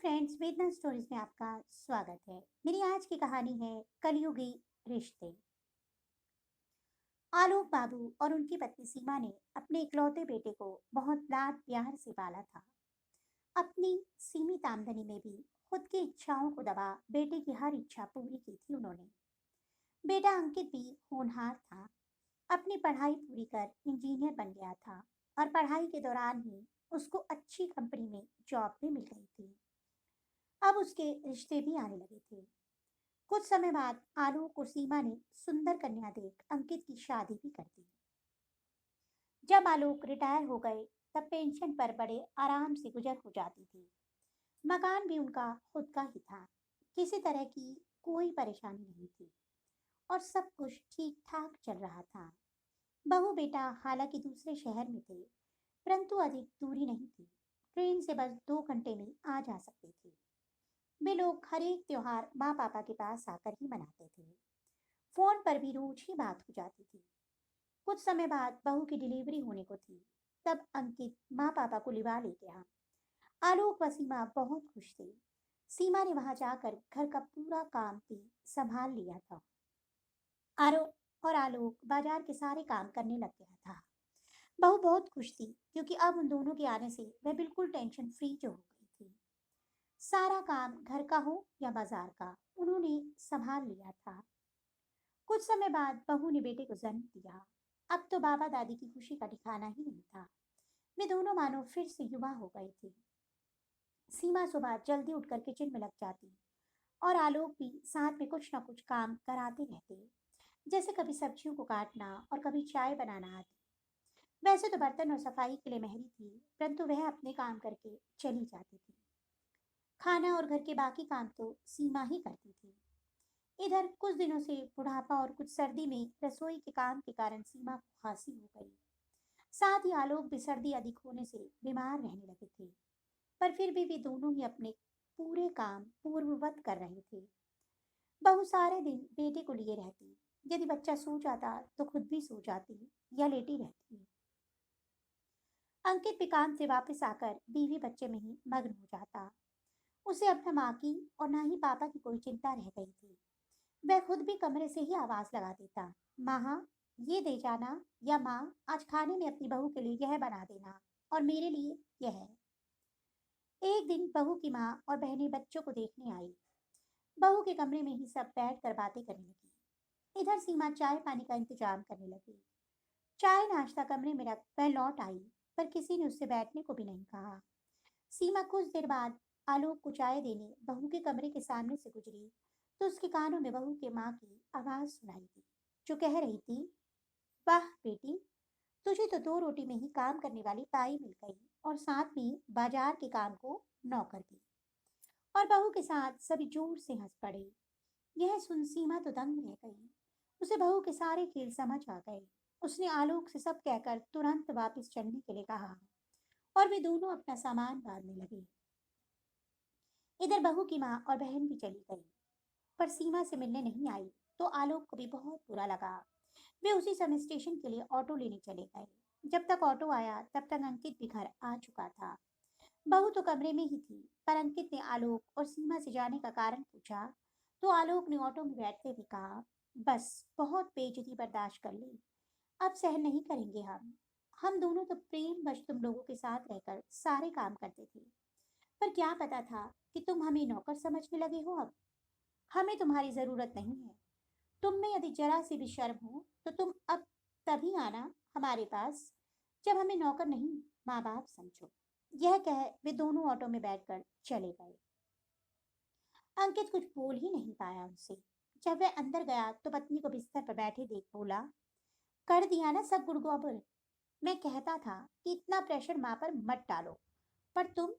Friends, वेदना stories में आपका स्वागत है। मेरी आज की कहानी है कलयुगी रिश्ते। आलोक बाबू और उनकी पत्नी सीमा ने अपने इकलौते बेटे को बहुत लाड प्यार से पाला था। अपनी सीमित आमदनी में भी खुद की इच्छाओं को दबा बेटे की हर इच्छा पूरी की थी उन्होंने। बेटा अंकित भी होनहार था। अपनी पढ़ाई पूरी कर इंजीनियर बन गया था और पढ़ाई के दौरान ही उसको अच्छी कंपनी में जॉब भी मिल गई थी। अब उसके रिश्ते भी आने लगे थे। कुछ समय बाद आलोक और सीमा ने सुंदर कन्या देख अंकित की शादी भी कर दी। जब आलोक रिटायर हो गए तब पेंशन पर बड़े आराम से गुजर हो जाती थी। मकान भी उनका खुद का ही था। किसी तरह की कोई परेशानी नहीं थी और सब कुछ ठीक ठाक चल रहा था। बहू बेटा हालांकि दूसरे शहर में थे, परंतु अधिक दूरी नहीं थी। ट्रेन से बस 2 घंटे में आ जा सकते थे। वे लोग हर एक त्योहार माँ पापा के पास आकर ही मनाते थे। फोन पर भी रोज ही बात हो जाती थी। कुछ समय बाद बहू की डिलीवरी होने को थी। तब अंकित माँ पापा को लिवा ले गया। आलोक व सीमा बहुत खुश थे। सीमा ने वहां जाकर घर का पूरा काम भी संभाल लिया था। आरोप और आलोक बाजार के सारे काम करने लग गया था। बहू बहुत खुश थी क्योंकि अब उन दोनों के आने से वह बिल्कुल टेंशन फ्री जो हो गई थी। सारा काम घर का हो या बाजार का उन्होंने संभाल लिया था। कुछ समय बाद बहू ने बेटे को जन्म दिया। अब तो बाबा दादी की खुशी का ठिकाना ही नहीं था। वे दोनों मानो फिर से युवा हो गए थे। सीमा सुबह जल्दी उठकर किचन में लग जाती और आलोक भी साथ में कुछ न कुछ काम कराते रहते, जैसे कभी सब्जियों को काटना और कभी चाय बनाना आदि। वैसे तो बर्तन और सफाई के लिए महरी थी, परंतु वह अपने काम करके चली जाती थी। खाना और घर के बाकी काम तो सीमा ही करती थी। इधर कुछ दिनों से बुढ़ापा और कुछ सर्दी में रसोई के काम के कारण सीमा को खांसी हो गई। साथ ही आलोक भी सर्दी अधिक होने से बीमार रहने लगे थे। पर फिर भी वे दोनों ही अपने पूरे काम पूर्ववत कर रहे थे। बहू सारे दिन बेटे को लिए रहती। यदि बच्चा सो जाता तो खुद भी सो जाती या लेटी रहती। अंकित भी काम से वापस आकर बीवी बच्चे में ही मग्न हो जाता। उसे अब न माँ की और न ही पापा की कोई चिंता रह गई थी। वह खुद भी कमरे से ही आवाज लगा देता, माँ ये दे जाना, या माँ आज खाने में अपनी बहू के लिए यह बना देना और मेरे लिए यह। एक दिन बहू की माँ और बहनें बच्चों को देखने आई। बहू के कमरे में ही सब बैठ कर बातें करने लगी। इधर सीमा चाय पानी का इंतजाम करने लगी। चाय नाश्ता कमरे में रख वह लौट आई, पर किसी ने उससे बैठने को भी नहीं कहा। सीमा कुछ देर बाद आलोक को चाय देने बहू के कमरे के सामने से गुजरी तो उसके कानों में बहू के माँ की आवाज सुनाई दी, जो कह रही थी, वाह बेटी, तुझे तो 2 रोटी में ही काम करने वाली ताई मिल गई और साथ में बाजार के काम को नौकर भी। और बहू के साथ सभी जोर से हंस पड़े। यह सुन सीमा तो दंग रह गई। उसे बहू के सारे खेल समझ आ गए। उसने आलोक से सब कहकर तुरंत वापस चलने के लिए कहा और वे दोनों अपना सामान बांधने लगे। इधर बहू की माँ और बहन भी चली गई, पर सीमा से मिलने नहीं आई तो आलोक को भी बहुत बुरा लगा। वे उसी समय स्टेशन के लिए ऑटो लेने चले गए। जब तक ऑटो आया तब तक अंकित भी घर आ चुका था। बहू तो कमरे में ही थी, पर अंकित ने आलोक और सीमा से जाने का कारण पूछा तो आलोक ने ऑटो में बैठते हुए कहा, बस बहुत बेइज्जती बर्दाश्त कर ली, अब सहन नहीं करेंगे हम दोनों तो प्रेम वश तुम लोगों के साथ रहकर सारे काम करते थे, पर क्या पता था कि तुम हमें नौकर समझने लगे हो। अब हमें तुम्हारी जरूरत नहीं है। तुम में यदि जरा सी भी शर्म हो तो तुम अब तभी आना हमारे पास जब हमें नौकर नहीं, माँ बाप समझो। यह कह वे दोनों ऑटो में बैठकर चले गए। अंकित कुछ बोल ही नहीं पाया उनसे। जब वह अंदर गया तो पत्नी को बिस्तर पर बैठे देख बोला, कर दिया ना सब गुड़गोबर। मैं कहता था कि इतना प्रेशर माँ पर मत डालो, पर तुम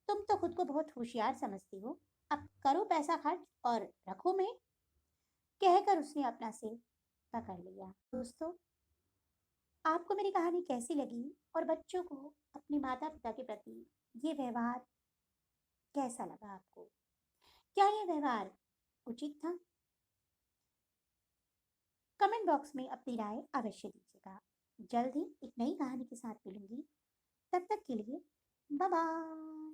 तो खुद को बहुत होशियार समझती हो। अब करो पैसा खर्च और रखो मैं। कहकर उसने अपना सिर पकड़ लिया। दोस्तों, आपको मेरी कहानी कैसी लगी और बच्चों को अपने माता पिता के प्रति ये व्यवहार कैसा लगा आपको? क्या ये व्यवहार उचित था? कमेंट बॉक्स में अपनी राय अवश्य दीजिएगा। जल्द ही एक नई कहानी के साथ मिलूंगी। तब तक के लिए बाय बाय।